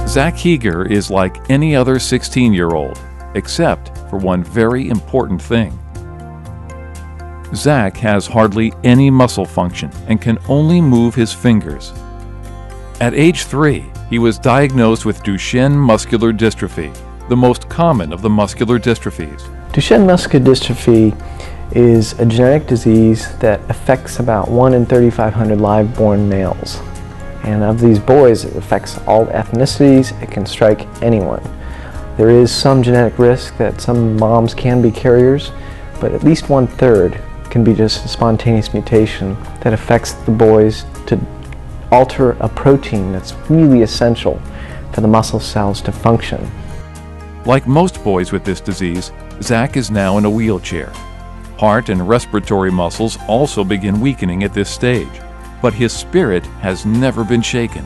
Zack Heger is like any other 16-year-old, except for one very important thing. Zack has hardly any muscle function and can only move his fingers. At age 3, he was diagnosed with Duchenne Muscular Dystrophy, the most common of the muscular dystrophies. Duchenne Muscular Dystrophy is a genetic disease that affects about 1 in 3,500 live-born males. And of these boys, it affects all ethnicities. It can strike anyone. There is some genetic risk that some moms can be carriers, but at least 1/3 can be just a spontaneous mutation that affects the boys to alter a protein that's really essential for the muscle cells to function. Like most boys with this disease, Zack is now in a wheelchair. Heart and respiratory muscles also begin weakening at this stage, but his spirit has never been shaken.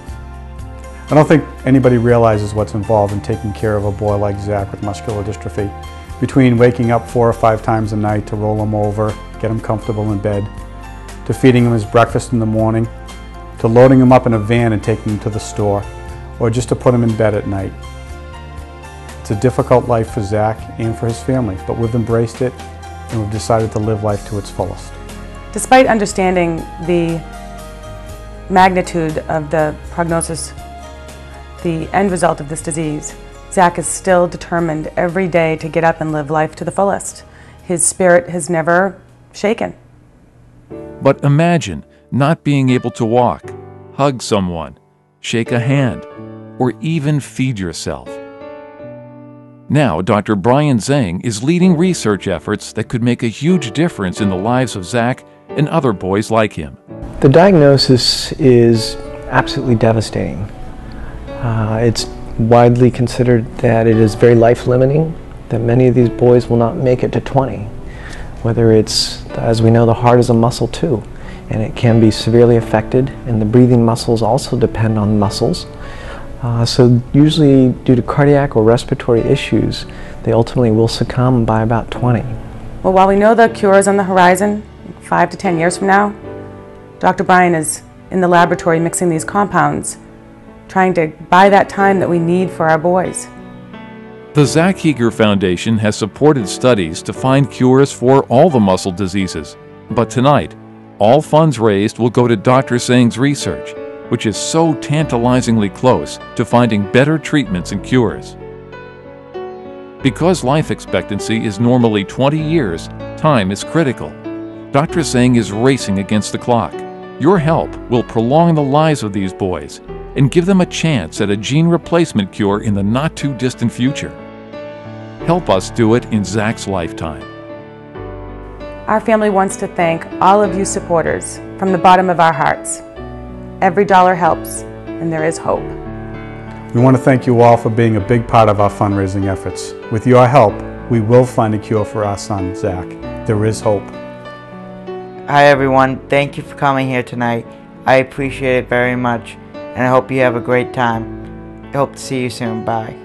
I don't think anybody realizes what's involved in taking care of a boy like Zack with muscular dystrophy. Between waking up 4 or 5 times a night to roll him over, get him comfortable in bed, to feeding him his breakfast in the morning, to loading him up in a van and taking him to the store, or just to put him in bed at night. It's a difficult life for Zack and for his family, but we've embraced it and we've decided to live life to its fullest. Despite understanding the magnitude of the prognosis, the end result of this disease, Zack is still determined every day to get up and live life to the fullest. His spirit has never shaken. But imagine not being able to walk, hug someone, shake a hand, or even feed yourself. Now, Dr. Brian Zhang is leading research efforts that could make a huge difference in the lives of Zack and other boys like him. The diagnosis is absolutely devastating. It's widely considered that it is very life-limiting, that many of these boys will not make it to 20. Whether it's, as we know, the heart is a muscle too, and it can be severely affected, and the breathing muscles also depend on muscles. So usually due to cardiac or respiratory issues, they ultimately will succumb by about 20. Well, while we know the cure is on the horizon, 5 to 10 years from now, Dr. Brian is in the laboratory mixing these compounds, trying to buy that time that we need for our boys. The Zack Heger Foundation has supported studies to find cures for all the muscle diseases. But tonight, all funds raised will go to Dr. Zhang's research, which is so tantalizingly close to finding better treatments and cures. Because life expectancy is normally 20 years, time is critical. Dr. Zhang is racing against the clock. Your help will prolong the lives of these boys and give them a chance at a gene replacement cure in the not-too-distant future. Help us do it in Zack's lifetime. Our family wants to thank all of you supporters from the bottom of our hearts. Every dollar helps, and there is hope. We want to thank you all for being a big part of our fundraising efforts. With your help, we will find a cure for our son, Zack. There is hope. Hi everyone, thank you for coming here tonight. I appreciate it very much, and I hope you have a great time. I hope to see you soon. Bye.